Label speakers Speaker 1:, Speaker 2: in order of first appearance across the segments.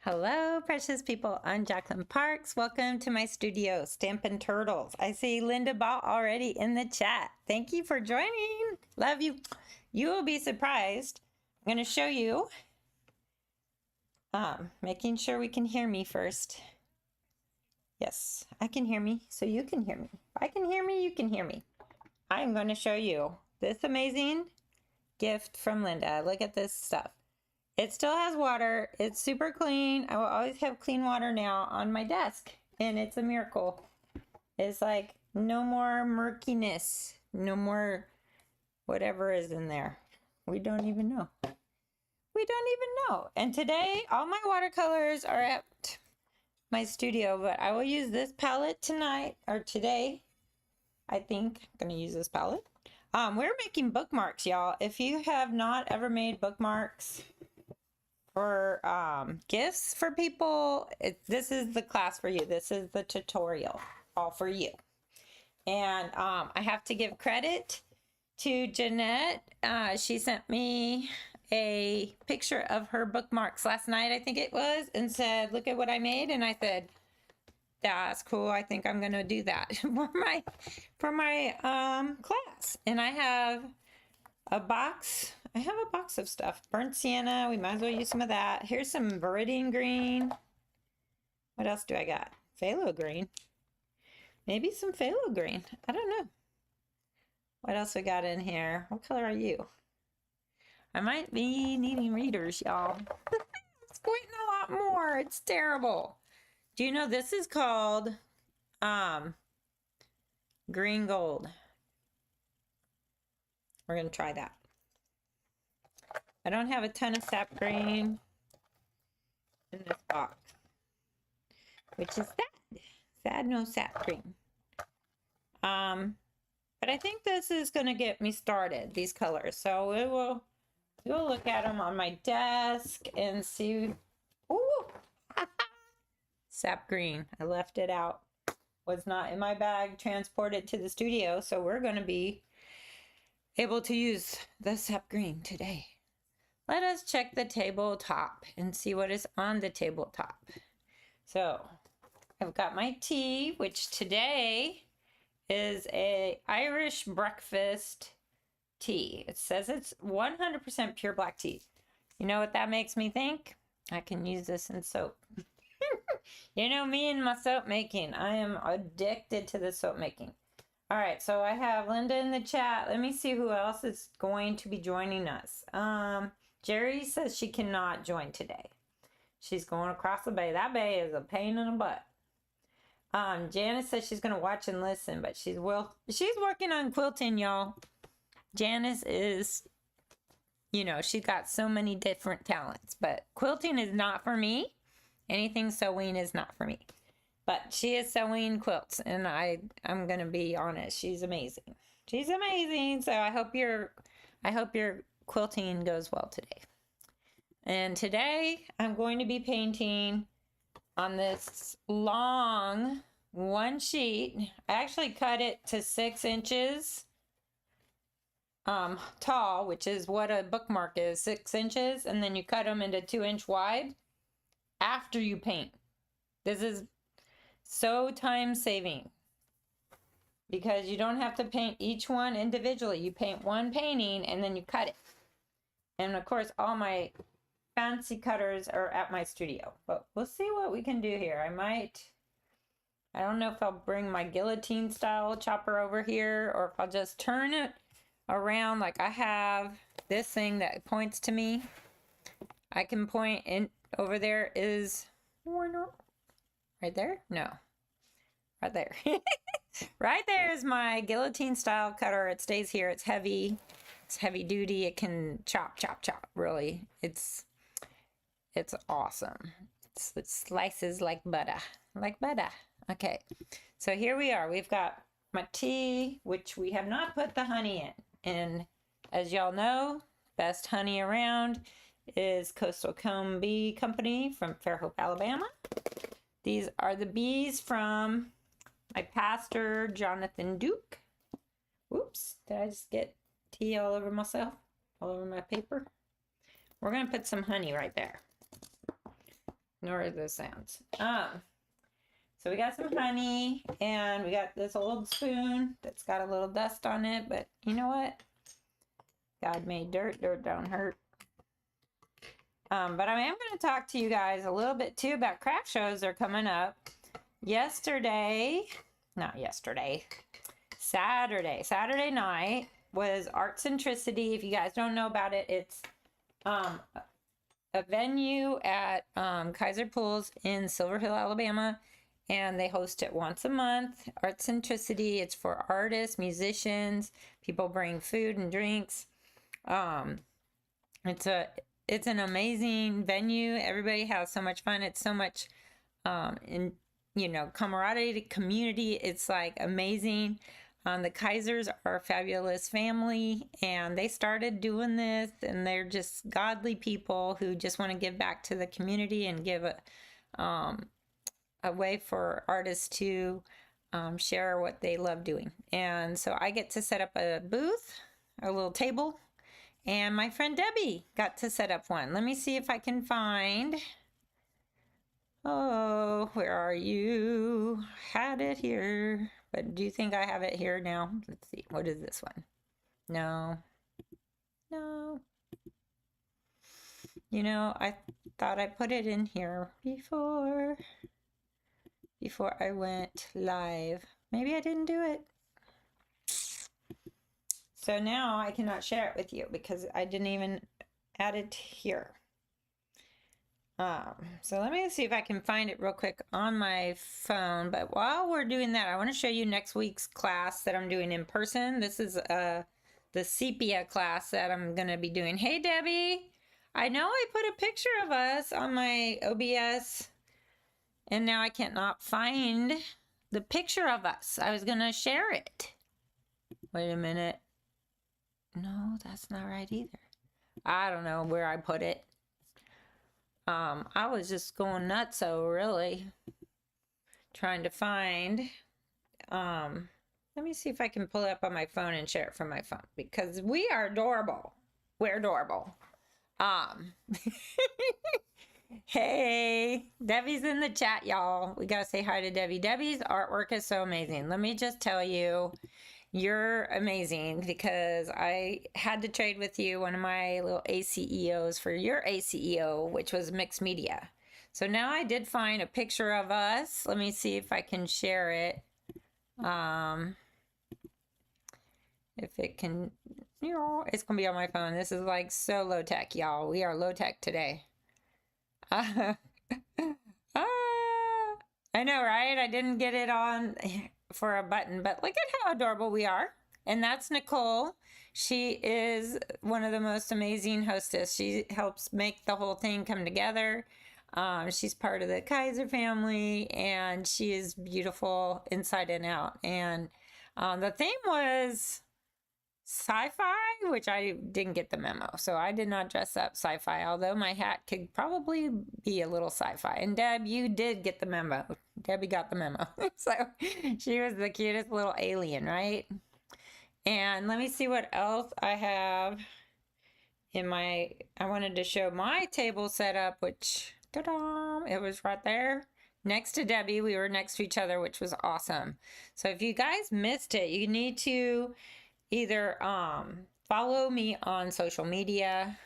Speaker 1: Hello, precious people. I'm Jacqueline Parks. Welcome to my studio, Stampin' Turtles. I see Linda Ball already in the chat. Thank you for joining. Love you. You will be surprised. I'm going to show you, making sure we can hear me first. Yes, I can hear me, so you can hear me. If I can hear me, you can hear me. I'm going to show you this amazing gift from Linda. Look at this stuff. It still has water. It's super clean. I will always have clean water now on my desk, and it's a miracle. It's like no more murkiness, no more whatever is in there. We don't even know. We don't even know. And today, all my watercolors are at my studio, but I will use this palette tonight, or today. I think I'm going to use this palette. We're making bookmarks, y'all. If you have not ever made bookmarks for gifts for people, this is the class for you. This is the tutorial all for you. And I have to give credit to Jeanette. She sent me a picture of her bookmarks last night, I think it was, and said, look at what I made. And I said, that's cool. I think I'm gonna do that for my class. And I have a box. I have a box of stuff. Burnt sienna. We might as well use some of that. Here's some viridian green. What else do I got? Phthalo green. Maybe some phthalo green. I don't know. What else we got in here? What color are you? I might be needing readers, y'all. It's quitting a lot more. It's terrible. Do you know this is called green gold? We're going to try that. I don't have a ton of sap green in this box, which is sad. Sad, no sap green. But I think this is going to get me started, these colors. So we'll look at them on my desk and see. Ooh, sap green. I left it out. Was not in my bag, transported to the studio. So we're going to be able to use the sap green today. Let us check the tabletop and see what is on the tabletop. So I've got my tea, which today is a Irish breakfast tea. It says it's 100% pure black tea. You know what that makes me think? I can use this in soap. You know me and my soap making. I am addicted to the soap making. All right, so I have Linda in the chat. Let me see who else is going to be joining us. Jerry says she cannot join today. She's going across the bay. That bay is a pain in the butt. Janice says she's going to watch and listen, but she's working on quilting, y'all. Janice is, you know, she's got so many different talents, but quilting is not for me. Anything sewing is not for me. But she is sewing quilts, and I'm going to be honest. She's amazing. She's amazing. So I hope your quilting goes well today. And today I'm going to be painting on this long one sheet. I actually cut it to 6 inches tall, which is what a bookmark is, 6 inches, and then you cut them into 2-inch wide after you paint. This is so time saving because you don't have to paint each one individually. You paint one painting and then you cut it. And of course, all my fancy cutters are at my studio, but we'll see what we can do here. I don't know if I'll bring my guillotine style chopper over here or if I'll just turn it around. Like I have this thing that points to me. I can point in over there is right there. No, right there. Right there is my guillotine style cutter. It stays here. It's heavy. It's heavy duty. It can chop, chop, chop. Really, it's awesome. It slices like butter, like butter. Okay, so here we are. We've got my tea, which we have not put the honey in. And as y'all know, best honey around is Coastal Comb Bee Company from Fairhope, Alabama. These are the bees from my pastor, Jonathan Duke. Whoops, did I just get tea all over myself? All over my paper? We're going to put some honey right there. nor are those sounds. So we got some honey, and we got this old spoon that's got a little dust on it, but you know what? God made dirt, dirt don't hurt. But I am going to talk to you guys a little bit too about craft shows that are coming up. Saturday night was Art Centricity. If you guys don't know about it, it's a venue at Kaiser Pools in Silver Hill, Alabama, and they host it once a month. Art Centricity. It's for artists, musicians. People bring food and drinks. It's an amazing venue. Everybody has so much fun. It's so much camaraderie, community. It's like amazing. The Kaisers are a fabulous family, and they started doing this, and they're just godly people who just want to give back to the community and give a way for artists to share what they love doing. And so I get to set up a booth, a little table, and my friend Debbie got to set up one. Let me see if I can find... Oh, where are you? Had it here. But do you think I have it here now? Let's see. What is this one? No. I thought I put it in here before I went live. Maybe I didn't do it. So now I cannot share it with you because I didn't even add it here. So let me see if I can find it real quick on my phone. But while we're doing that, I want to show you next week's class that I'm doing in person. This is the sepia class that I'm going to be doing. Hey, Debbie. I know I put a picture of us on my OBS, and now I cannot find the picture of us. I was going to share it. Wait a minute. No, that's not right either. I don't know where I put it. I was just going nuts, so really trying to find, let me see if I can pull it up on my phone and share it from my phone, because we are adorable. We're adorable. Hey, Debbie's in the chat, y'all. We gotta say hi to Debbie. Debbie's artwork is so amazing. Let me just tell you, you're amazing, because I had to trade with you one of my little ACEOs for your ACEO, which was mixed media. So now I did find a picture of us. Let me see if I can share it. If it can, it's gonna be on my phone. This is like so low tech, y'all. We are low tech today. I know, right? I didn't get it on for a button, but look at how adorable we are. And that's Nicole. She is one of the most amazing hostess. She helps make the whole thing come together. She's part of the Kaiser family, and she is beautiful inside and out. And the theme was sci-fi, which I didn't get the memo, so I did not dress up sci-fi, although my hat could probably be a little sci-fi. And Deb, you did get the memo. Debbie got the memo. So she was the cutest little alien, right? And let me see what else I have in my, I wanted to show my table setup, which, ta-da, it was right there next to Debbie. We were next to each other, which was awesome. So if you guys missed it, you need to either follow me on social media.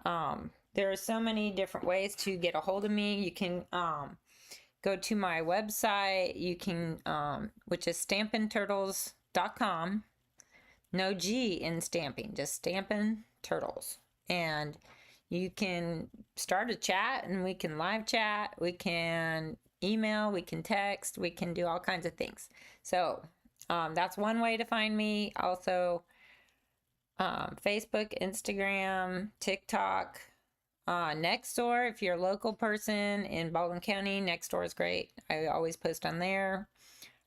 Speaker 1: There are so many different ways to get a hold of me. You can go to my website. You can, which is stampinturtles.com. No G in stamping, just Stampin' Turtles. And you can start a chat, and we can live chat. We can email. We can text. We can do all kinds of things. So that's one way to find me. Also, Facebook, Instagram, TikTok, Nextdoor. If you're a local person in Baldwin County, Nextdoor is great. I always post on there.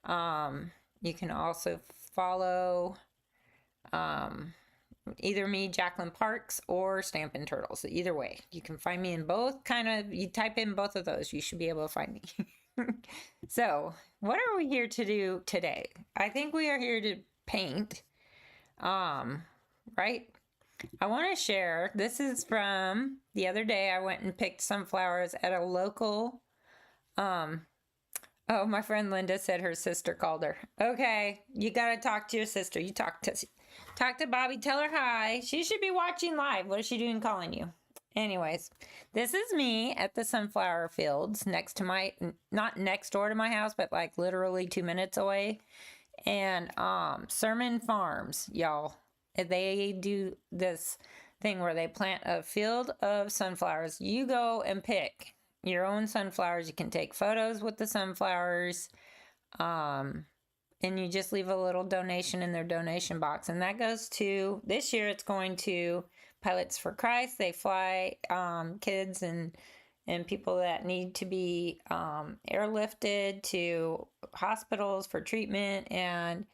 Speaker 1: You can also follow either me, Jacqueline Parks, or Stampin' Turtles. Either way, you can find me in both. You type in both of those, you should be able to find me. So, what are we here to do today? I think we are here to paint, right? I want to share. This is from the other day. I went and picked sunflowers at a local. Oh, my friend Linda said her sister called her. Okay, you got to talk to your sister. You talk to Bobby. Tell her hi. She should be watching live. What is she doing calling you? Anyways, this is me at the sunflower fields next to my, not next door to my house, but like literally 2 minutes away. And Sermon Farms, y'all, they do this thing where they plant a field of sunflowers. You go and pick your own sunflowers. You can take photos with the sunflowers. And you just leave a little donation in their donation box. And that goes to, this year it's going to Pilots for Christ. They fly kids and people that need to be airlifted to hospitals for treatment. And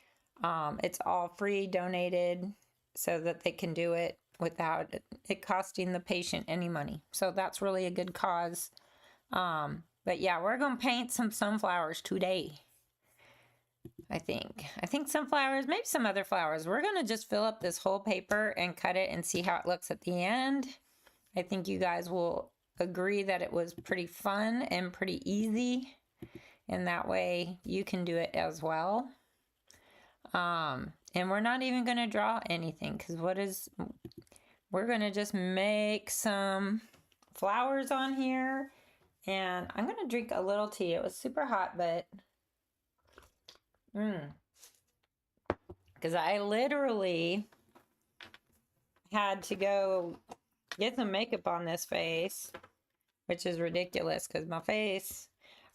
Speaker 1: it's all free, donated, so that they can do it without it costing the patient any money. So that's really a good cause. But yeah, we're going to paint some sunflowers today. I think sunflowers, maybe some other flowers. We're going to just fill up this whole paper and cut it and see how it looks at the end. I think you guys will agree that it was pretty fun and pretty easy. And that way you can do it as well. And we're not even going to draw anything because we're going to just make some flowers on here. And I'm going to drink a little tea. It was super hot, but because I literally had to go get some makeup on this face, which is ridiculous because my face,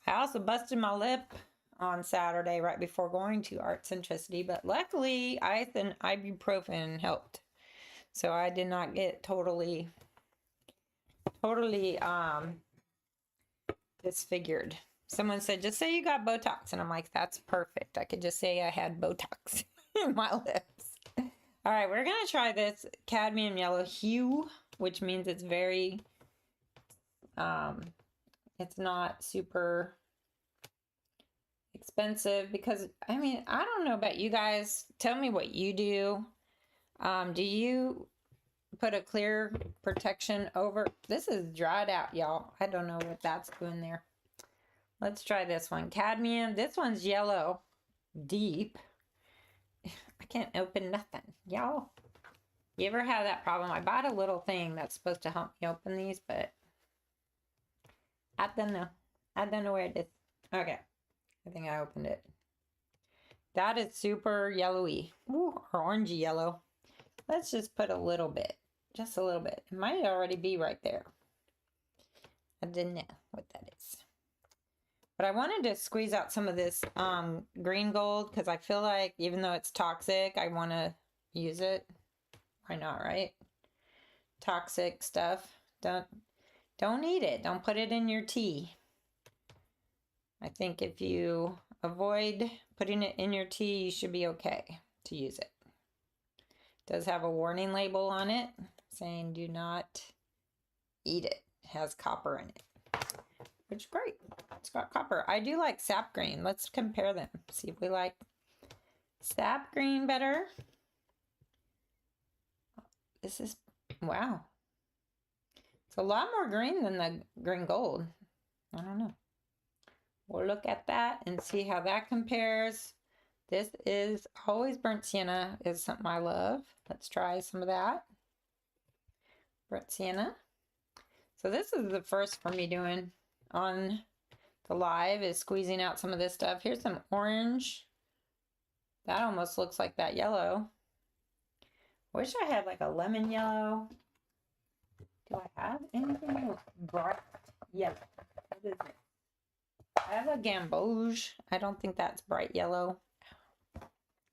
Speaker 1: I also busted my lip on Saturday right before going to Art Centricity, but luckily ice and ibuprofen helped. So I did not get totally disfigured. Someone said, just say you got Botox. And I'm like, that's perfect. I could just say I had Botox in my lips. All right, we're going to try this cadmium yellow hue, which means it's very, it's not super expensive because, I mean, I don't know about you guys. Tell me what you do. Do you put a clear protection over? This is dried out, y'all. I don't know what that's doing there. Let's try this one. Cadmium. This one's yellow. Deep. I can't open nothing. Y'all, you ever have that problem? I bought a little thing that's supposed to help me open these, but I don't know. I don't know where it is. Okay. I think I opened it. That is super yellowy. Ooh, or orangey yellow. Let's just put a little bit. Just a little bit. It might already be right there. I didn't know what that is. But I wanted to squeeze out some of this green gold because I feel like even though it's toxic, I want to use it. Why not, right? Toxic stuff. Don't eat it. Don't put it in your tea. I think if you avoid putting it in your tea, you should be okay to use it. It does have a warning label on it saying do not eat it. It has copper in it, which is great. It's got copper. I do like sap green. Let's compare them. See if we like sap green better. This is, wow. It's a lot more green than the green gold. I don't know. We'll look at that and see how that compares. This is always burnt sienna is something I love. Let's try some of that. Burnt sienna. So this is the first for me doing on the live is squeezing out some of this stuff. Here's some orange. That almost looks like that yellow. Wish I had like a lemon yellow. Do I have anything with bright yellow? What is it? I have a gamboge. I don't think that's bright yellow.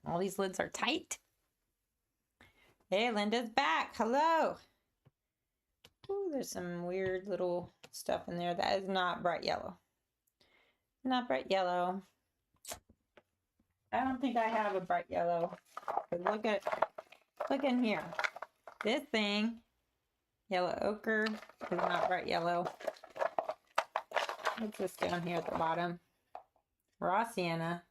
Speaker 1: All these lids are tight. Hey, Linda's back. Hello. Ooh, there's some weird little stuff in there. That is not bright yellow. Not bright yellow. I don't think I have a bright yellow. But look in here. This thing, yellow ochre, is not bright yellow. What's this down here at the bottom? Raw sienna.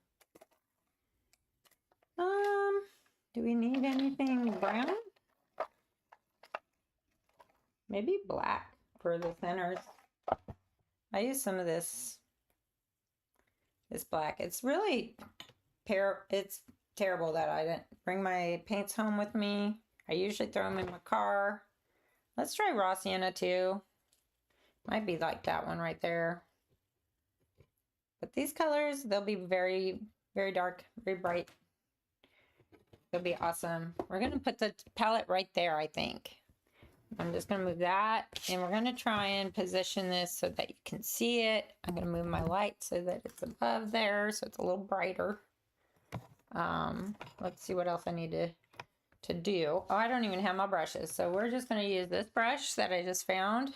Speaker 1: Do we need anything brown? maybe black for the centers. I use some of this black. It's really it's terrible that I didn't bring my paints home with me. I usually throw them in my car. Let's try raw sienna too. Might be like that one right there. But these colors, they'll be very, very dark, very bright. They'll be awesome. We're going to put the palette right there, I think. I'm just going to move that, and we're going to try and position this so that you can see it. I'm going to move my light so that it's above there, so it's a little brighter. Let's see what else I need to do. Oh, I don't even have my brushes, so we're just going to use this brush that I just found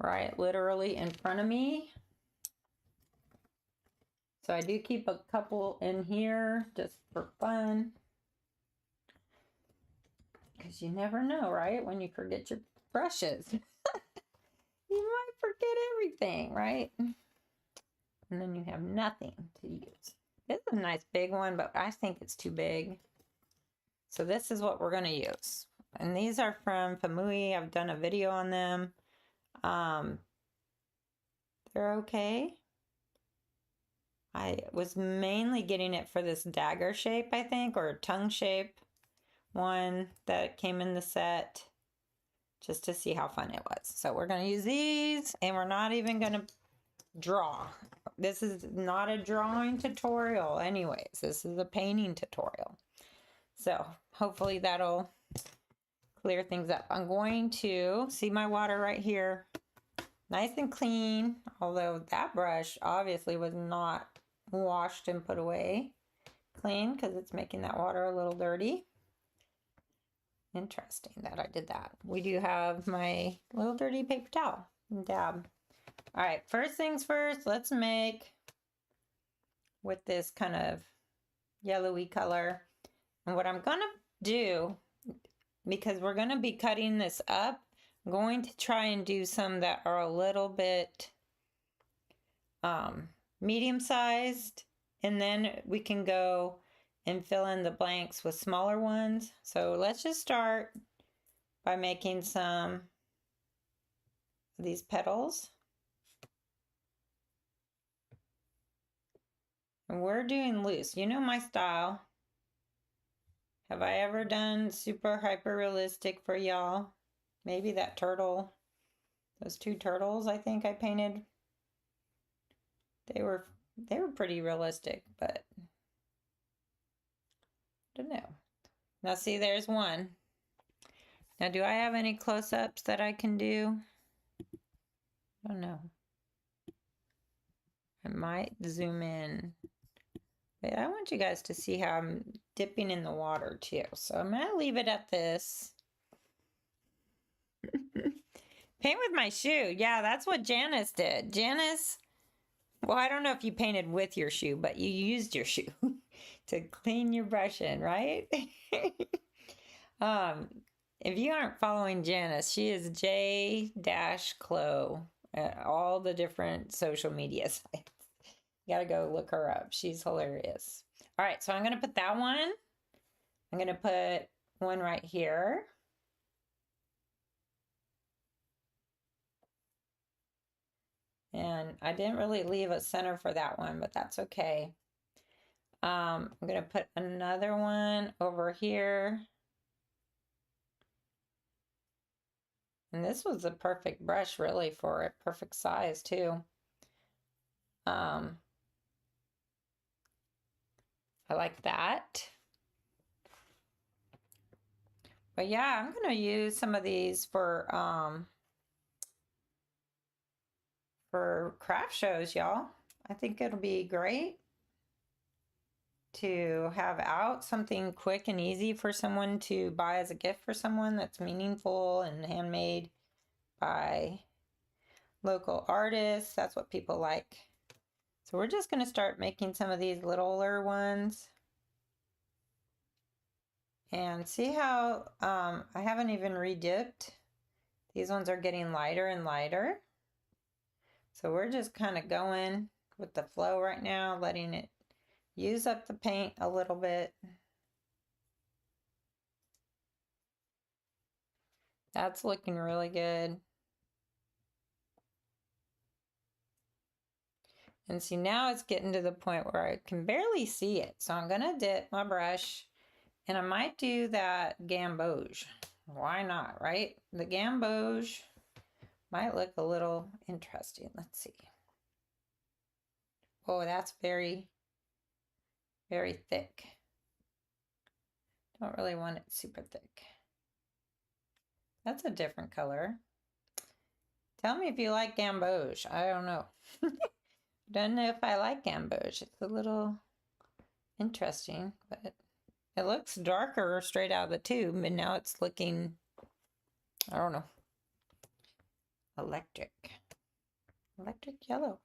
Speaker 1: right literally in front of me. So I do keep a couple in here just for fun. Because you never know, right? When you forget your brushes. You might forget everything, right? And then you have nothing to use. This is a nice big one, but I think it's too big. So this is what we're going to use. And these are from Famui. I've done a video on them. They're okay. I was mainly getting it for this dagger shape, I think, or tongue shape one that came in the set, just to see how fun it was. So we're going to use these, and we're not even going to draw. This is not a drawing tutorial anyways. This is a painting tutorial. So hopefully that'll clear things up. I'm going to see my water right here. Nice and clean, although that brush obviously was not washed and put away clean because it's making that water a little dirty. Interesting that I did that. We do have my little dirty paper towel and dab. All right, first things first, let's make with this kind of yellowy color. And what I'm gonna do, because we're gonna be cutting this up, I'm going to try and do some that are a little bit medium sized, and then we can go and fill in the blanks with smaller ones. So let's just start by making some of these petals. And we're doing loose. You know my style. Have I ever done super hyper realistic for y'all? Maybe that turtle, those two turtles I think I painted. They were pretty realistic, but I don't know. Now see, there's one. Now do I have any close-ups that I can do? I don't know. I might zoom in. But I want you guys to see how I'm dipping in the water too. So I'm going to leave it at this. Paint with my shoe. Yeah, that's what Janice did. Janice, well, I don't know if you painted with your shoe, but you used your shoe to clean your brush in, right? If you aren't following Janice, she is J-Clo at all the different social media sites. You gotta go look her up. She's hilarious. All right, so I'm gonna put that one. I'm gonna put one right here. And I didn't really leave a center for that one, but that's okay. I'm gonna put another one over here. And this was the perfect brush really for it, perfect size too. I like that. But yeah, I'm gonna use some of these for craft shows, y'all. I think it'll be great to have out something quick and easy for someone to buy as a gift for someone that's meaningful and handmade by local artists. That's what people like. So we're just going to start making some of these littler ones. And see how I haven't even redipped. These ones are getting lighter and lighter. So we're just kind of going with the flow right now, letting it use up the paint a little bit. That's looking really good. And see, now it's getting to the point where I can barely see it. So I'm gonna dip my brush and I might do that gamboge. Why not, right? The gamboge might look a little interesting. Let's see. Oh, that's very, very thick. Don't really want it super thick. That's a different color. Tell me if you like gamboge. I don't know. Don't know if I like gamboge. It's a little interesting, but it looks darker straight out of the tube, and now it's looking, I don't know, electric yellow.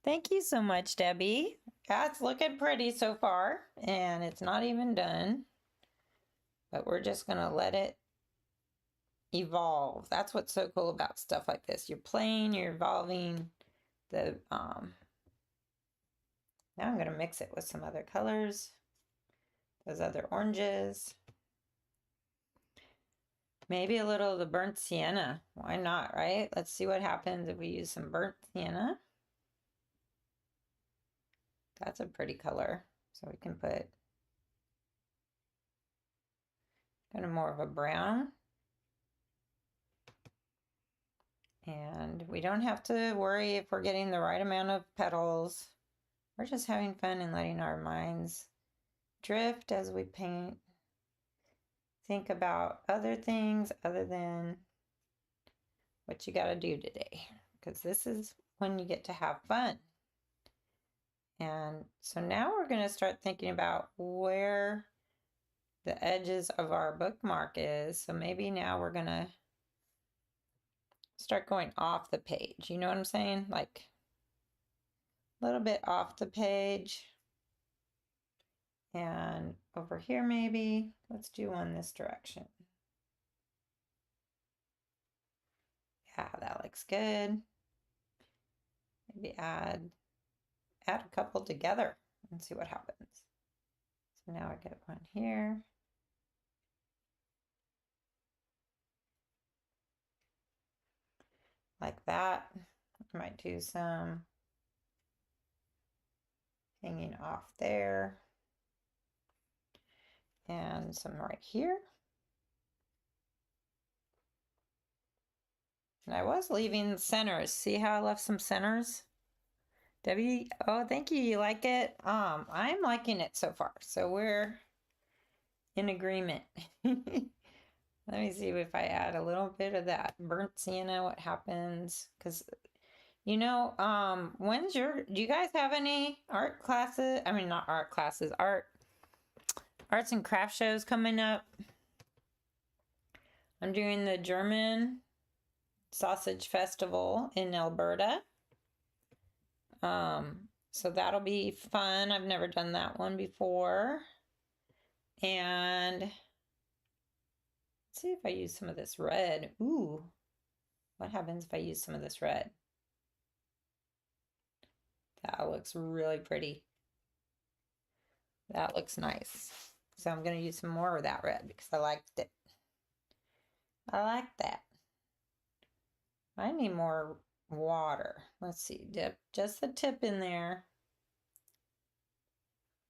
Speaker 1: Thank you so much, Debbie. That's looking pretty so far, and it's not even done, but we're just gonna let it evolve. That's what's so cool about stuff like this. You're playing, you're evolving. Now I'm gonna mix it with some other colors, those other oranges. Maybe a little of the burnt sienna. Why not, right? Let's see what happens if we use some burnt sienna. That's a pretty color. So we can put kind of more of a brown. And we don't have to worry if we're getting the right amount of petals. We're just having fun and letting our minds drift as we paint. Think about other things other than what you got to do today, because this is when you get to have fun. And so now we're going to start thinking about where the edges of our bookmark is. So maybe now we're going to start going off the page. You know what I'm saying? Like a little bit off the page. And over here maybe, let's do one this direction. Yeah, that looks good. Maybe add a couple together and see what happens. So now I get one here. Like that. I might do some hanging off there. And some right here. And I was leaving centers. See how I left some centers? Debbie, oh, thank you. You like it? I'm liking it so far. So we're in agreement. Let me see if I add a little bit of that burnt sienna, what happens? Because, you know, do you guys have any art classes? I mean, not art classes, arts and craft shows coming up. I'm doing the German Sausage Festival in Alberta. So that'll be fun. I've never done that one before. And let's see if I use some of this red. Ooh, what happens if I use some of this red? That looks really pretty. That looks nice. So I'm going to use some more of that red because I liked it. I like that. I need more water. Let's see, dip just the tip in there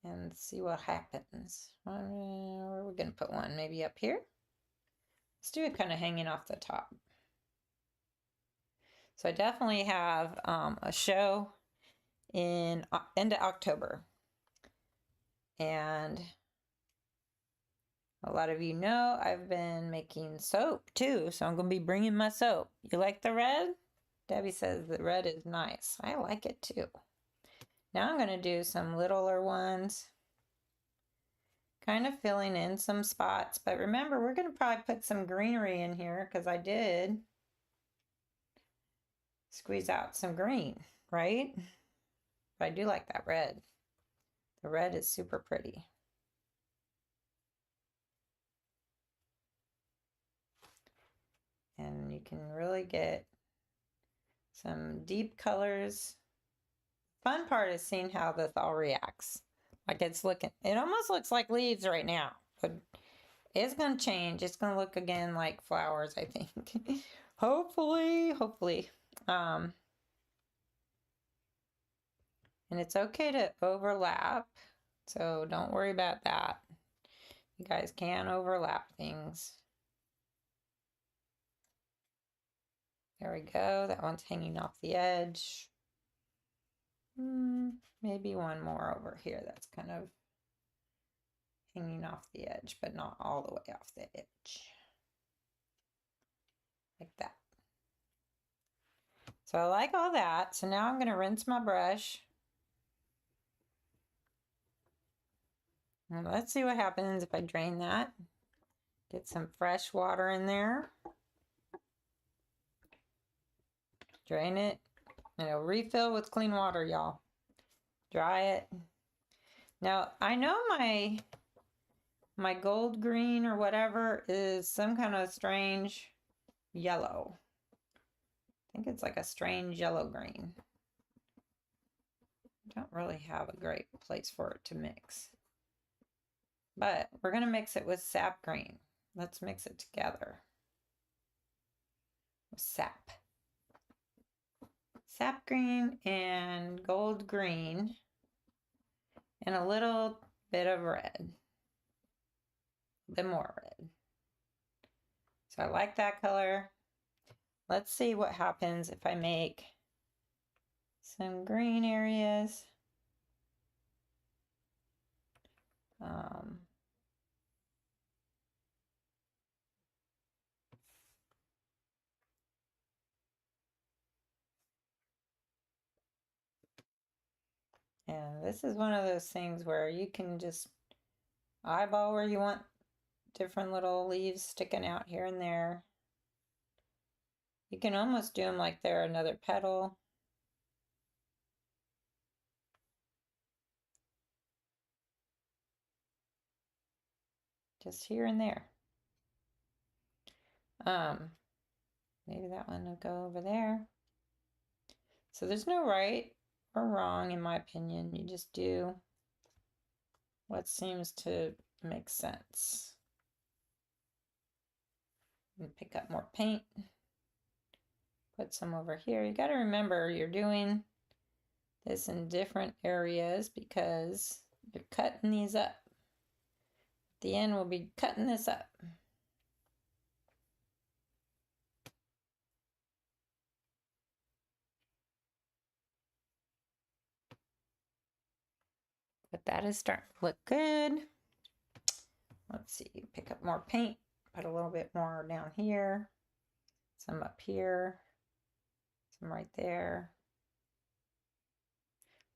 Speaker 1: and see what happens. Where are we going to put one? Maybe up here? Let's do it kind of hanging off the top. So I definitely have a show in end of October. And a lot of you know I've been making soap too, so I'm going to be bringing my soap. You like the red? Debbie says the red is nice. I like it too. Now I'm going to do some littler ones, kind of filling in some spots. But remember, we're going to probably put some greenery in here because I did squeeze out some green, right? But I do like that red. The red is super pretty. And you can really get some deep colors. Fun part is seeing how this all reacts. Like it almost looks like leaves right now. But It's gonna change. It's gonna look again like flowers, I think. Hopefully. And it's okay to overlap, so don't worry about that. You guys can overlap things. There we go. That one's hanging off the edge. Maybe one more over here that's kind of hanging off the edge, but not all the way off the edge. Like that. So I like all that. So now I'm going to rinse my brush. And let's see what happens if I drain that. Get some fresh water in there. Drain it. And it'll refill with clean water, y'all. Dry it. Now, I know my gold green or whatever is some kind of strange yellow. I think it's like a strange yellow green. I don't really have a great place for it to mix. But we're going to mix it with sap green. Let's mix it together. With sap. Sap green and gold green. And a little bit of red. A bit more red. So I like that color. Let's see what happens if I make some green areas. And this is one of those things where you can just eyeball where you want different little leaves sticking out here and there. You can almost do them like they're another petal. Just here and there. Maybe that one will go over there. So there's no right or wrong in my opinion. You just do what seems to make sense. And pick up more paint. Put some over here. You got to remember you're doing this in different areas because you're cutting these up. At the end, we'll be cutting this up. But that is starting to look good. Let's see, pick up more paint, put a little bit more down here, some up here, some right there.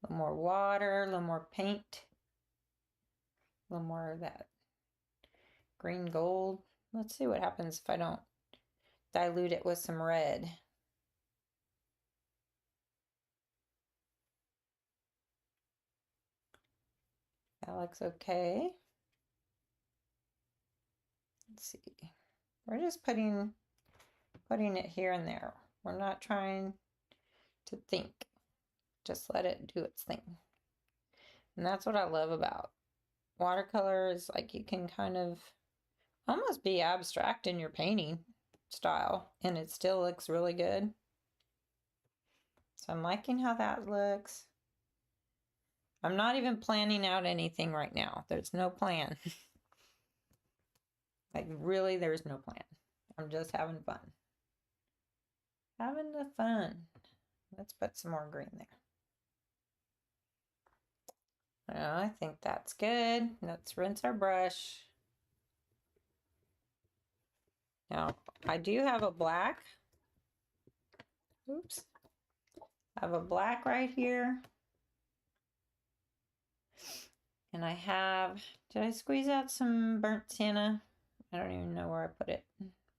Speaker 1: A little more water, a little more paint, a little more of that green gold. Let's see what happens if I don't dilute it with some red. That looks okay. Let's see. We're just putting it here and there. We're not trying to think. Just let it do its thing. And that's what I love about watercolor is like you can kind of almost be abstract in your painting style and it still looks really good. So I'm liking how that looks. I'm not even planning out anything right now. There's no plan. Like really, there's no plan. I'm just having fun. Having the fun. Let's put some more green there. Well, I think that's good. Let's rinse our brush. Now, I do have a black. Oops. I have a black right here. And I have, did I squeeze out some burnt sienna? I don't even know where I put it.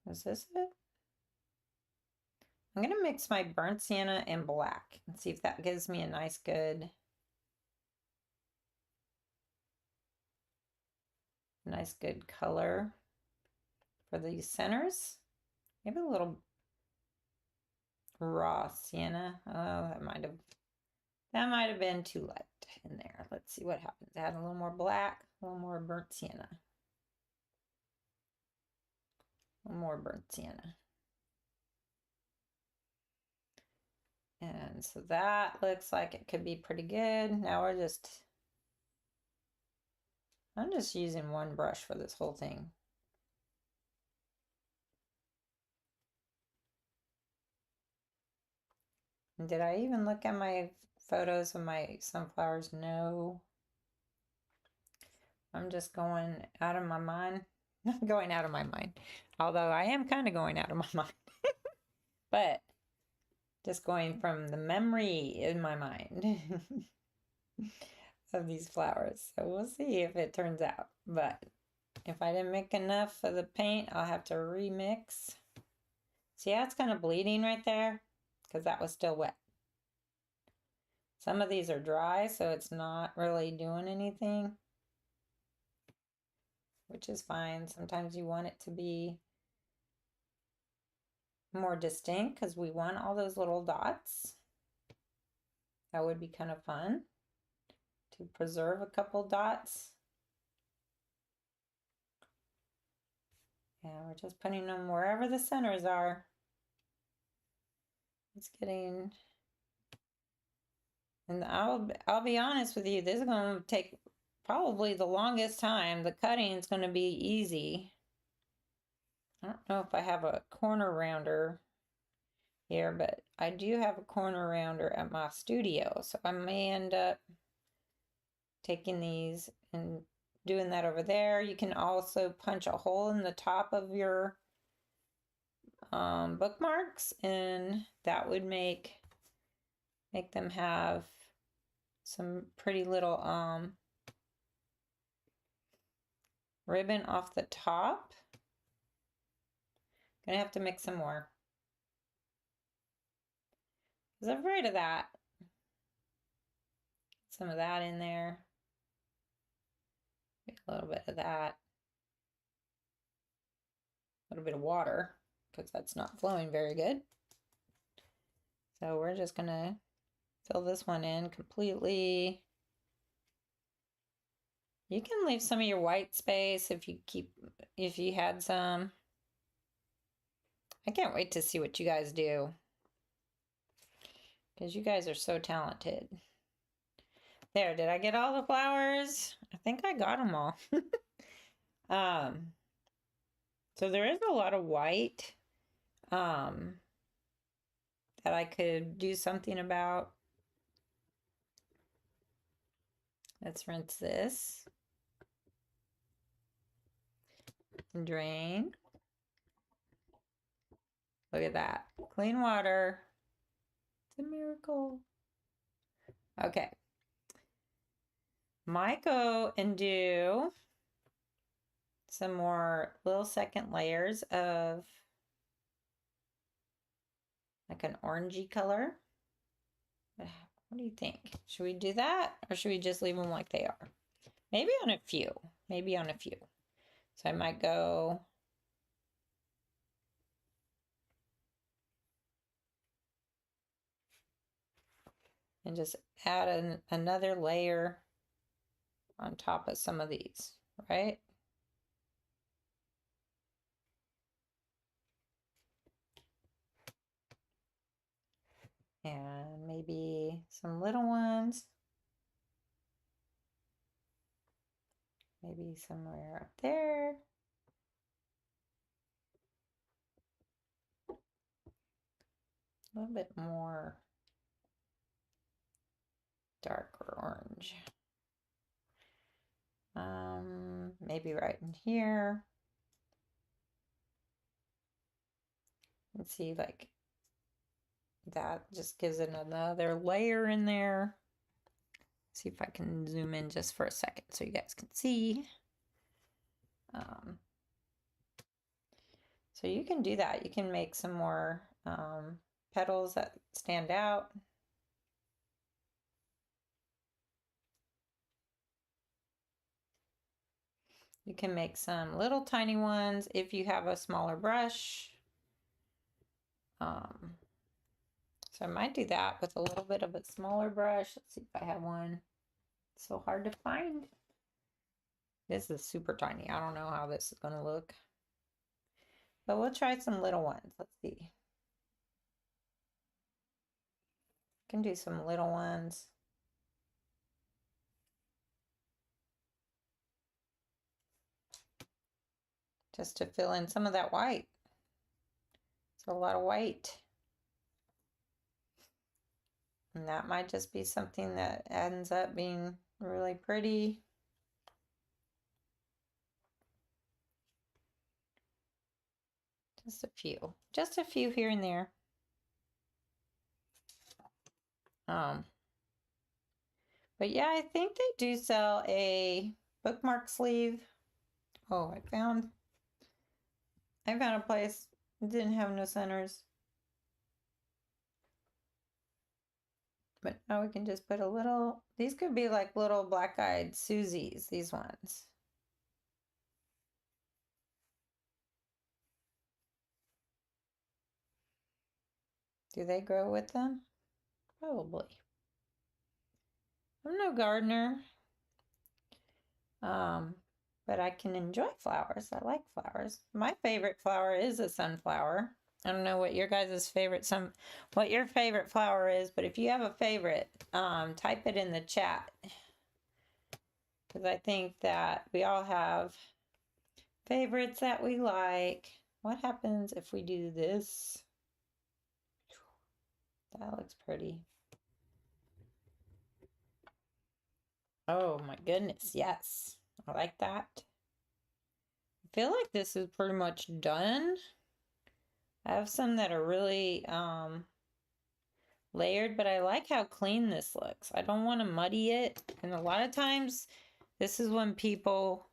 Speaker 1: Was this it? I'm going to mix my burnt sienna and black and see if that gives me a nice good color for these centers. Maybe a little raw sienna. Oh, that might have been too light in there. Let's see what happens. Add a little more black, a little more burnt sienna. One more burnt sienna. And so that looks like it could be pretty good. Now I'm just using one brush for this whole thing. And did I even look at my photos of my sunflowers? No. I'm just going out of my mind. Not going out of my mind. Although I am kind of going out of my mind. But just going from the memory in my mind of these flowers. So we'll see if it turns out. But if I didn't make enough of the paint, I'll have to remix. See how it's kind of bleeding right there? Because that was still wet. Some of these are dry, so it's not really doing anything, which is fine. Sometimes you want it to be more distinct because we want all those little dots. That would be kind of fun to preserve a couple dots. Yeah, we're just putting them wherever the centers are. It's getting, and I'll be honest with you, this is going to take probably the longest time. The cutting is going to be easy. I don't know if I have a corner rounder here, but I do have a corner rounder at my studio, so I may end up taking these and doing that over there. You can also punch a hole in the top of your bookmarks, and that would make them have some pretty little ribbon off the top. Gonna have to mix some more. I was afraid of that. Some of that in there. A little bit of that. A little bit of water, because that's not flowing very good. So we're just gonna fill this one in completely. You can leave some of your white space if you had some. I can't wait to see what you guys do, because you guys are so talented. There, did I get all the flowers? I think I got them all. So there is a lot of white that I could do something about. Let's rinse this. Drain. Look at that. Clean water. It's a miracle. Okay. Might go and do some more little second layers of like an orangey color. What do you think? Should we do that, or should we just leave them like they are? Maybe on a few. Maybe on a few. So I might go and just add another layer on top of some of these, right? And maybe some little ones. Maybe somewhere up there. A little bit more darker orange. Maybe right in here. And see, like, that just gives it another layer in there. See if I can zoom in just for a second so you guys can see. So you can do that. You can make some more petals that stand out. You can make some little tiny ones if you have a smaller brush. So I might do that with a little bit of a smaller brush. Let's see if I have one. It's so hard to find. This is super tiny. I don't know how this is going to look. but we'll try some little ones. Let's see. Can do some little ones. Just to fill in some of that white. It's a lot of white. And that might just be something that ends up being really pretty. Just a few here and there. But yeah, I think they do sell a bookmark sleeve. Oh, I found a place that didn't have no centers. But now we can just put a little, these could be like little black-eyed Susies, these ones. Do they grow with them? Probably. I'm no gardener. But I can enjoy flowers. I like flowers. My favorite flower is a sunflower. I don't know what your guys' what your favorite flower is, but if you have a favorite, type it in the chat. Because I think that we all have favorites that we like. What happens if we do this? That looks pretty. Oh my goodness, yes. I like that. I feel like this is pretty much done. I have some that are really layered, but I like how clean this looks. I don't want to muddy it. And a lot of times, this is when people...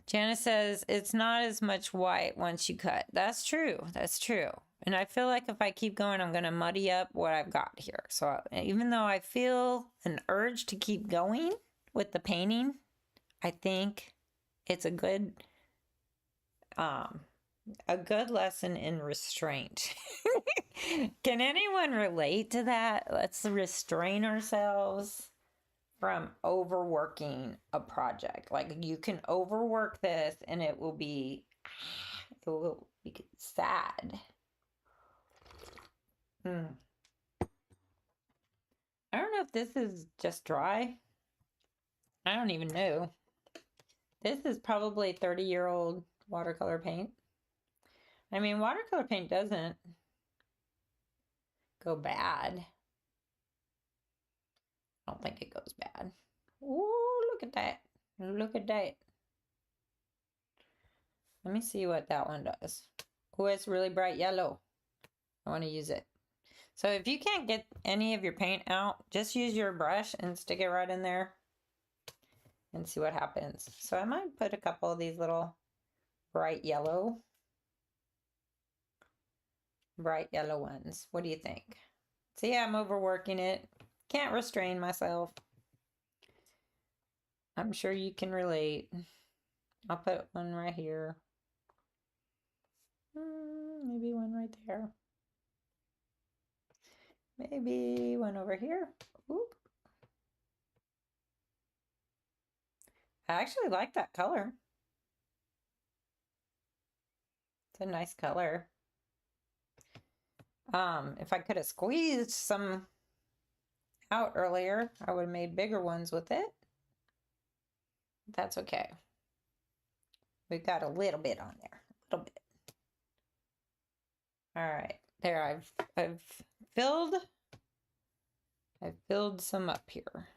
Speaker 1: Janice says, it's not as much white once you cut. That's true. That's true. And I feel like if I keep going, I'm going to muddy up what I've got here. So even though I feel an urge to keep going with the painting, I think it's a good lesson in restraint. Can anyone relate to that? Let's restrain ourselves from overworking a project. Like you can overwork this and it will be sad. I don't know if this is just dry. I don't even know. This is probably 30-year-old watercolor paint. I mean, watercolor paint doesn't go bad. I don't think it goes bad. Ooh, look at that. Look at that. Let me see what that one does. Oh, it's really bright yellow. I want to use it. So if you can't get any of your paint out, just use your brush and stick it right in there and see what happens. So I might put a couple of these little bright yellow ones. What do you think? See, I'm overworking it. Can't restrain myself. I'm sure you can relate. I'll put one right here. Maybe one right there. Maybe one over here. Ooh. I actually like that color. It's a nice color. If I could have squeezed some out earlier, I would have made bigger ones with it. That's okay. We've got a little bit on there, a little bit. All right, there. I've filled some up here.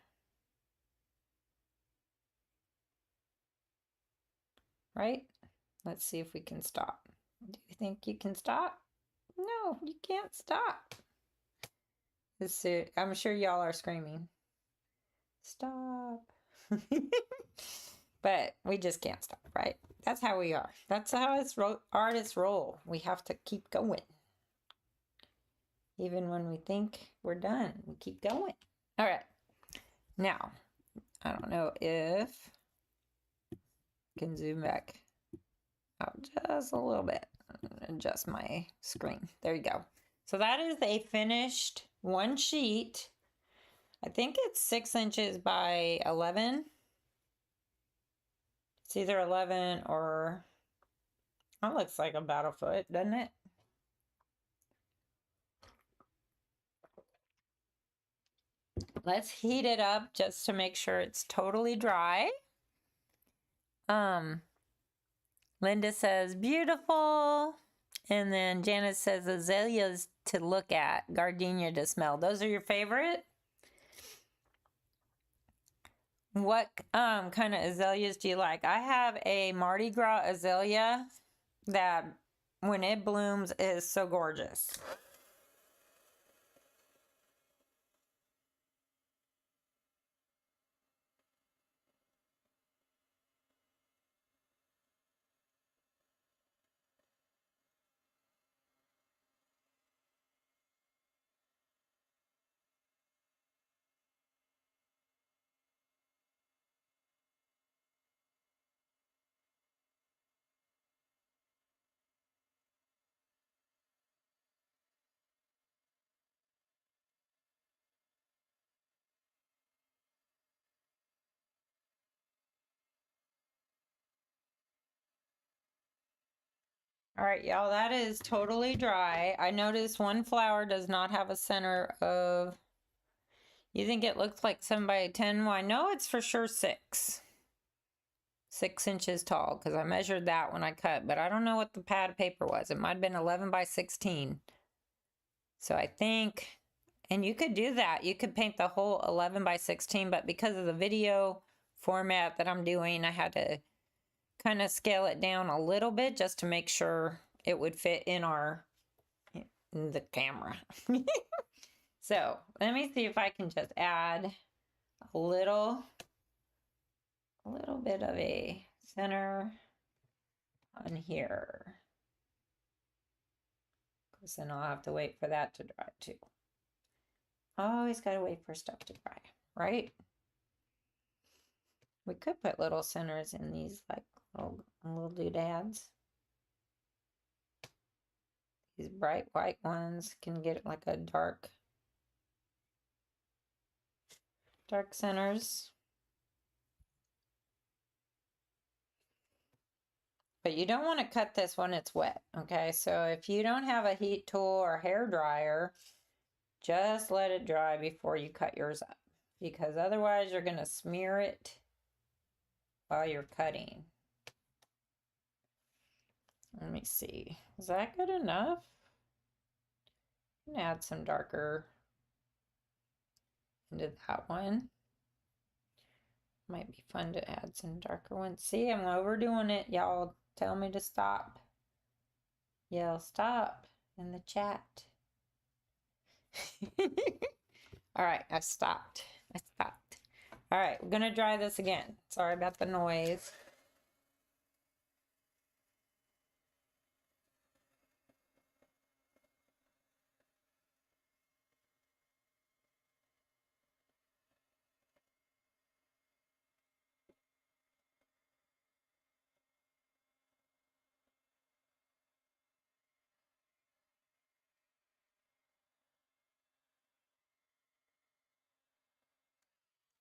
Speaker 1: Right? Let's see if we can stop. Do you think you can stop? No, you can't stop. I'm sure y'all are screaming. Stop. But we just can't stop, right? That's how we are. That's how artists roll. We have to keep going. Even when we think we're done, we keep going. All right. Now, I don't know if I can zoom back out just a little bit. Adjust my screen. There you go. So that is a finished one sheet. I think it's 6 inches by 11. It's either 11 or That looks like about a foot, doesn't it? Let's heat it up just to make sure it's totally dry. Linda says beautiful. And then Janice says azaleas to look at, gardenia to smell. Those are your favorite? What kind of azaleas do you like? I have a Mardi Gras azalea that when it blooms is so gorgeous. All right, y'all, that is totally dry. I noticed one flower does not have a center of, you think it looks like 7 by 10? Well, I know it's for sure 6 inches tall because I measured that when I cut, but I don't know what the pad of paper was. It might have been 11 by 16. So I think, and you could do that. You could paint the whole 11 by 16, but because of the video format that I'm doing, I had to kind of scale it down a little bit just to make sure it would fit in the camera. So let me see if I can just add a little bit of a center on here. Because then I'll have to wait for that to dry too. Always gotta wait for stuff to dry, right? We could put little centers in these like little doodads. These bright white ones can get like a dark centers. But you don't want to cut this when it's wet, okay? So if you don't have a heat tool or hair dryer, just let it dry before you cut yours up, because otherwise you're going to smear it while you're cutting. Let me see. Is that good enough? I'm going to add some darker into that one. Might be fun to add some darker ones. See, I'm overdoing it. Y'all tell me to stop. Yell stop in the chat. All right, I stopped. All right, we're gonna dry this again. Sorry about the noise.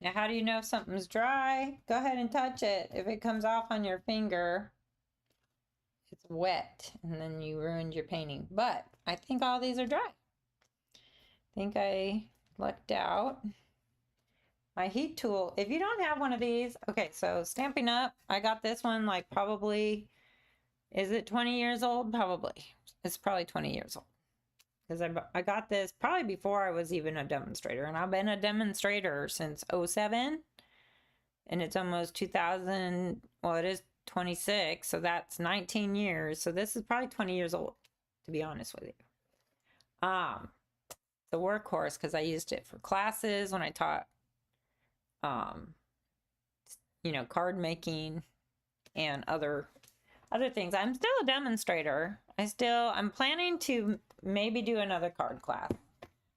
Speaker 1: Now, how do you know if something's dry? Go ahead and touch it. If it comes off on your finger, it's wet, and then you ruined your painting. But I think all these are dry. I think I lucked out. My heat tool, if you don't have one of these, okay, so Stampin' Up, I got this one like probably, is it 20 years old? Probably. It's probably 20 years old. Because I got this probably before I was even a demonstrator. And I've been a demonstrator since 07. And it's almost 2000. Well, it is 26. So that's 19 years. So this is probably 20 years old, to be honest with you. The workhorse, because I used it for classes when I taught, card making and other things. I'm still a demonstrator. I'm planning to maybe do another card class.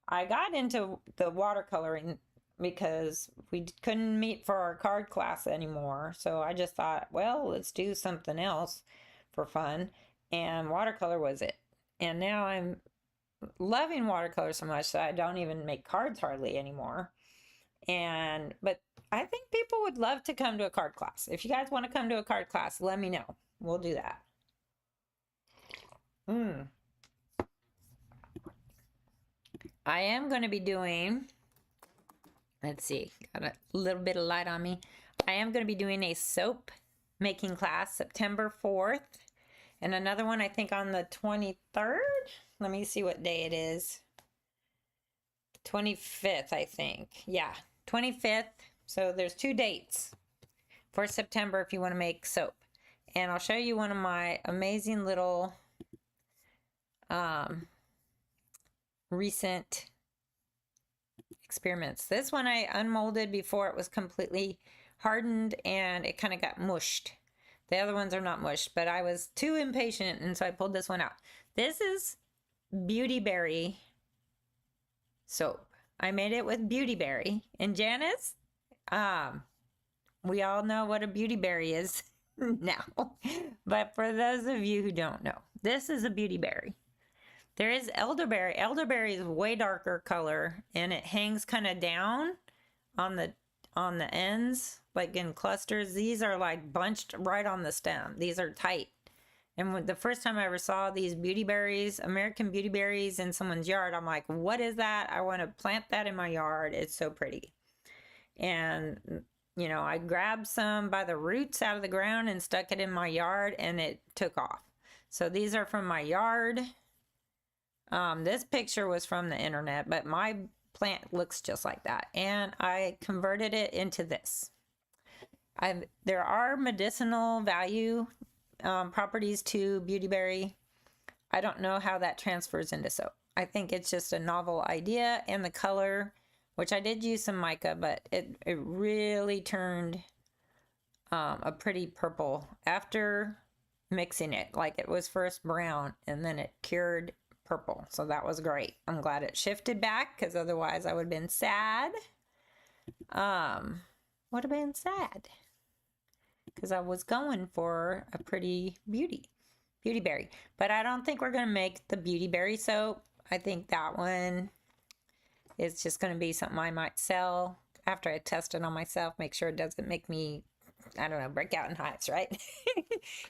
Speaker 1: I got into the watercoloring because we couldn't meet for our card class anymore. So I just thought, well, let's do something else for fun. And watercolor was it. And now I'm loving watercolor so much that I don't even make cards hardly anymore. But I think people would love to come to a card class. If you guys want to come to a card class, let me know. We'll do that. I am going to be doing, let's see, got a little bit of light on me. I am going to be doing a soap making class September 4th, and another one I think on the 23rd. Let me see what day it is. 25th, I think. Yeah, 25th. So there's 2 dates for September if you want to make soap. And I'll show you one of my amazing little recent experiments. This one I unmolded before it was completely hardened and it kind of got mushed. The other ones are not mushed, but I was too impatient and so I pulled this one out. This is Beauty Berry soap. I made it with Beauty Berry. And Janice, we all know what a Beauty Berry is now. But for those of you who don't know, this is a Beauty Berry. There is elderberry. Elderberry is way darker color and it hangs kind of down on the ends, like in clusters. These are like bunched right on the stem. These are tight. And when the first time I ever saw these beauty berries, American beauty berries in someone's yard, I'm like, what is that? I want to plant that in my yard. It's so pretty. And, you know, I grabbed some by the roots out of the ground and stuck it in my yard and it took off. So these are from my yard. This picture was from the internet, but my plant looks just like that. And I converted it into this. There are medicinal value properties to Beauty Berry. I don't know how that transfers into soap. I think it's just a novel idea, and the color, which I did use some mica, but it really turned a pretty purple after mixing it. Like it was first brown and then it cured purple. So that was great. I'm glad it shifted back because otherwise I would have been sad. Would have been sad because I was going for a pretty beauty berry. But I don't think we're going to make the Beauty Berry soap. I think that one is just going to be something I might sell after I test it on myself, make sure it doesn't make me, I don't know, break out in hives, right?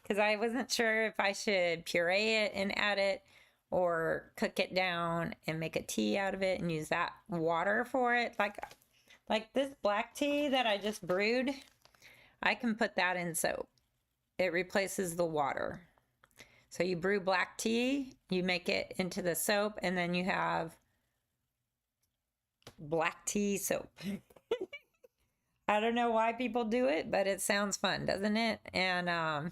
Speaker 1: Because I wasn't sure if I should puree it and add it or cook it down and make a tea out of it and use that water for it. Like this black tea that I just brewed, I can put that in soap. It replaces the water. So you brew black tea, you make it into the soap, and then you have black tea soap. I don't know why people do it, but it sounds fun, doesn't it? And I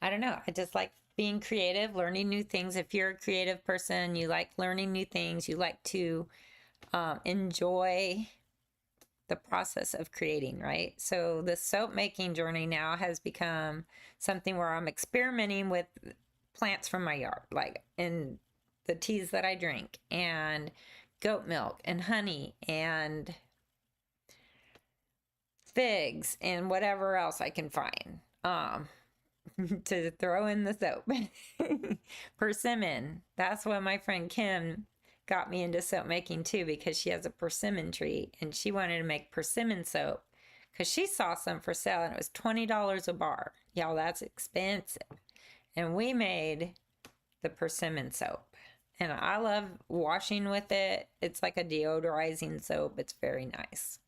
Speaker 1: don't know. I just like being creative, learning new things. If you're a creative person, you like learning new things, you like to enjoy the process of creating, right? So the soap making journey now has become something where I'm experimenting with plants from my yard, like in the teas that I drink, and goat milk and honey and figs and whatever else I can find to throw in the soap. Persimmon. That's what my friend Kim got me into soap making too, because she has a persimmon tree and she wanted to make persimmon soap because she saw some for sale and it was $20 a bar. Y'all, that's expensive. And we made the persimmon soap and I love washing with it. It's like a deodorizing soap. It's very nice.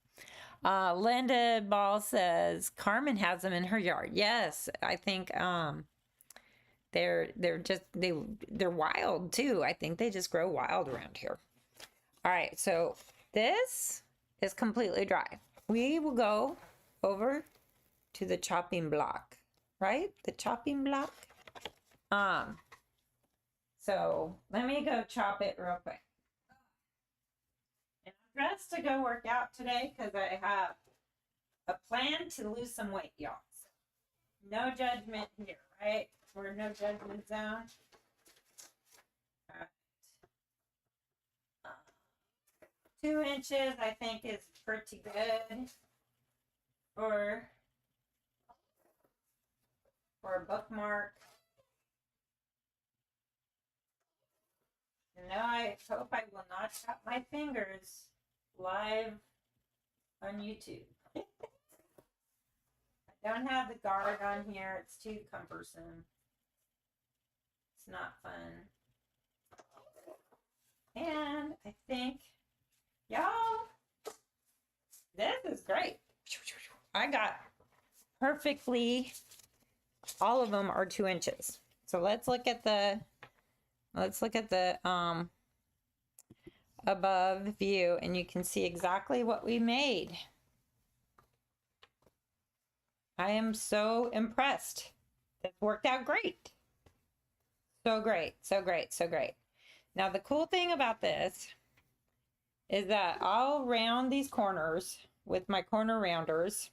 Speaker 1: Linda Ball says Carmen has them in her yard. Yes, I think they're wild too. I think they just grow wild around here. All right, so this is completely dry. We will go over to the chopping block, right? The chopping block. So let me go chop it real quick. And I'm dressed to go work out today because I have a plan to lose some weight, y'all. So no judgment here, right? We're no judgment zone. All right. 2 inches, I think, is pretty good for a bookmark. And now I hope I will not chop my fingers live on YouTube. I don't have the guard on here. It's too cumbersome. not fun. And I think, y'all, this is great. I got perfectly, all of them are 2 inches. So let's look at the above view, and you can see exactly what we made. I am so impressed. It worked out great. So great, so great, so great. Now the cool thing about this is that I'll round these corners with my corner rounders.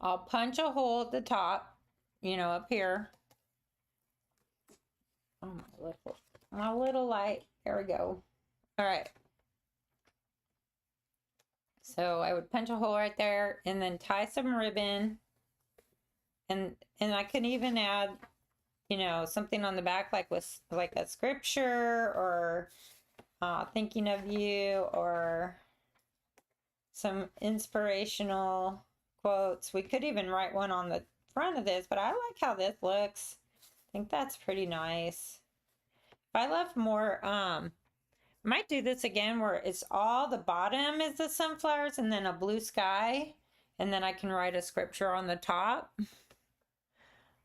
Speaker 1: I'll punch a hole at the top, you know, up here. Oh, my little light. There we go. All right. So I would punch a hole right there and then tie some ribbon. And I can even add, you know, something on the back, like with like a scripture or thinking of you, or some inspirational quotes. We could even write one on the front of this, but I like how this looks. I think that's pretty nice. If I left more, might do this again where it's all the bottom is the sunflowers and then a blue sky, and then I can write a scripture on the top.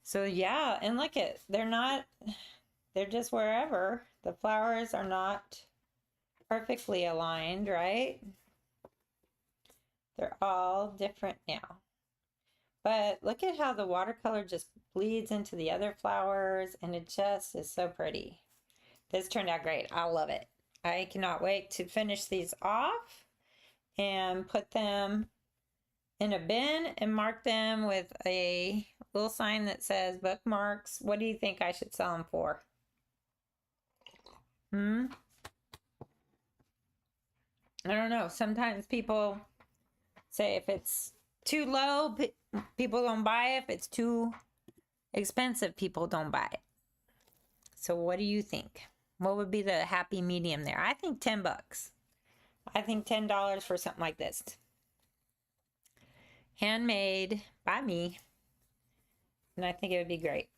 Speaker 1: So yeah, and look at, they're just wherever. The flowers are not perfectly aligned, right? They're all different now. But look at how the watercolor just bleeds into the other flowers, and it just is so pretty. This turned out great. I love it. I cannot wait to finish these off and put them in a bin and mark them with a little sign that says bookmarks. What do you think I should sell them for? I don't know. Sometimes people say if it's too low, people don't buy it. If it's too expensive, people don't buy it. So what do you think? What would be the happy medium there? I think 10 bucks. I think $10 for something like this. Handmade by me. And I think it would be great.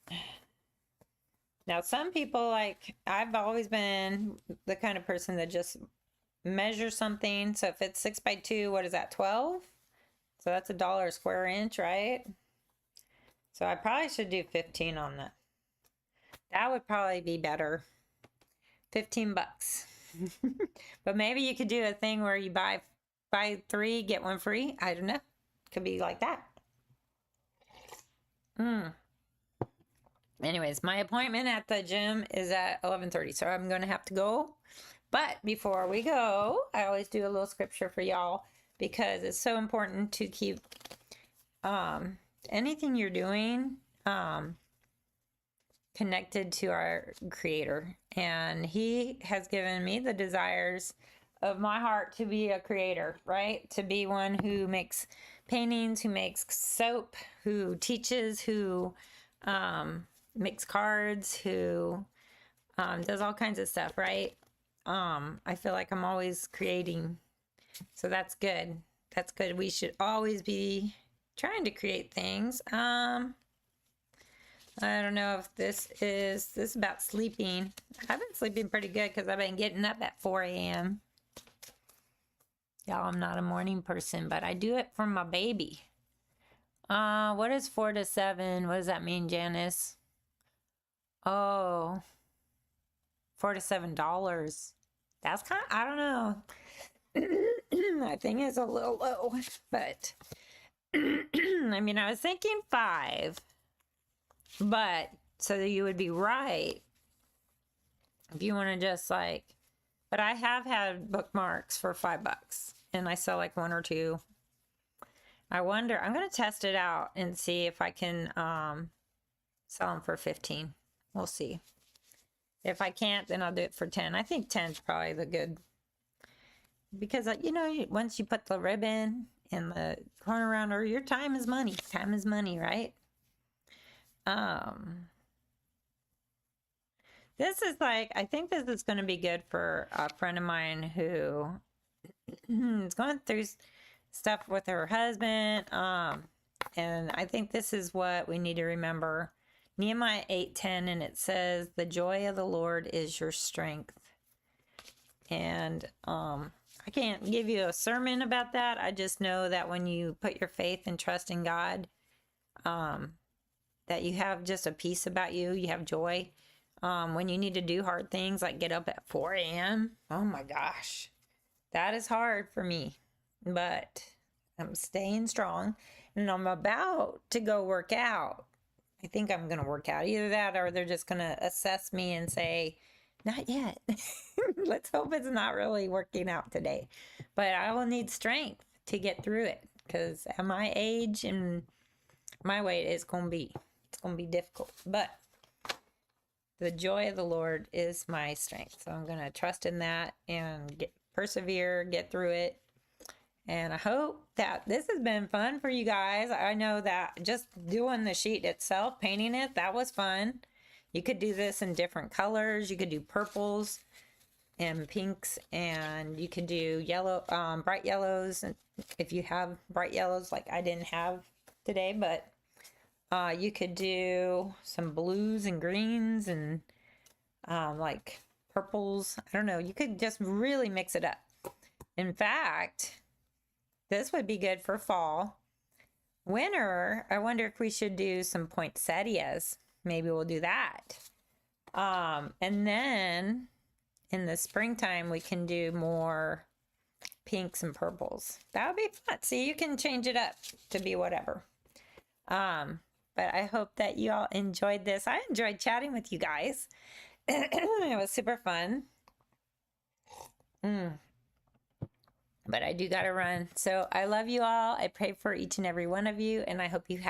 Speaker 1: Now, some people, like, I've always been the kind of person that just measures something. So if it's 6 by 2, what is that, 12? So that's $1 a square inch, right? So I probably should do 15 on that. That would probably be better. 15 bucks. But maybe you could do a thing where you buy 3, get 1 free. I don't know. Could be like that. Anyways, my appointment at the gym is at 11:30, so I'm going to have to go. But before we go, I always do a little scripture for y'all, because it's so important to keep anything you're doing connected to our Creator. And He has given me the desires of my heart to be a creator, right? To be one who makes paintings, who makes soap, who teaches, who makes cards, who does all kinds of stuff, right? I feel like I'm always creating. So that's good. That's good. We should always be trying to create things. I don't know if this is about sleeping. I've been sleeping pretty good because I've been getting up at 4 a.m. Y'all, I'm not a morning person, but I do it for my baby. What is 4 to 7? What does that mean, Janice? Oh, $4 to $7. That's kind of, I don't know. I think it's a little low, but I mean, I was thinking 5, but so that you would be right if you want to just like, but I have had bookmarks for $5 and I sell like 1 or 2. I wonder, I'm going to test it out and see if I can sell them for 15. We'll see. If I can't, then I'll do it for 10. I think 10 is probably the good, because you know, once you put the ribbon in the corner rounder, your time is money. Time is money, right? This is like, I think this is going to be good for a friend of mine who is going through stuff with her husband. And I think this is what we need to remember, Nehemiah 8:10, and it says, "The joy of the Lord is your strength." And I can't give you a sermon about that. I just know that when you put your faith and trust in God, that you have just a peace about you. You have joy. When you need to do hard things like get up at 4 a.m., oh my gosh, that is hard for me. But I'm staying strong, and I'm about to go work out. I think I'm going to work out. Either that or they're just going to assess me and say, not yet. Let's hope it's not really working out today. But I will need strength to get through it, because at my age and my weight, it's going to be difficult. But the joy of the Lord is my strength. So I'm going to trust in that and persevere, get through it. And I hope that this has been fun for you guys. I know that just doing the sheet itself, painting it, that was fun. You could do this in different colors. You could do purples and pinks, and you could do yellow, bright yellows. And if you have bright yellows like I didn't have today, but you could do some blues and greens and like purples. I don't know. You could just really mix it up. In fact, this would be good for fall. Winter, I wonder if we should do some poinsettias. Maybe we'll do that. And then in the springtime, we can do more pinks and purples. That would be fun. See, you can change it up to be whatever. But I hope that you all enjoyed this. I enjoyed chatting with you guys. It was super fun. But I do got to run. So I love you all. I pray for each and every one of you, and I hope you have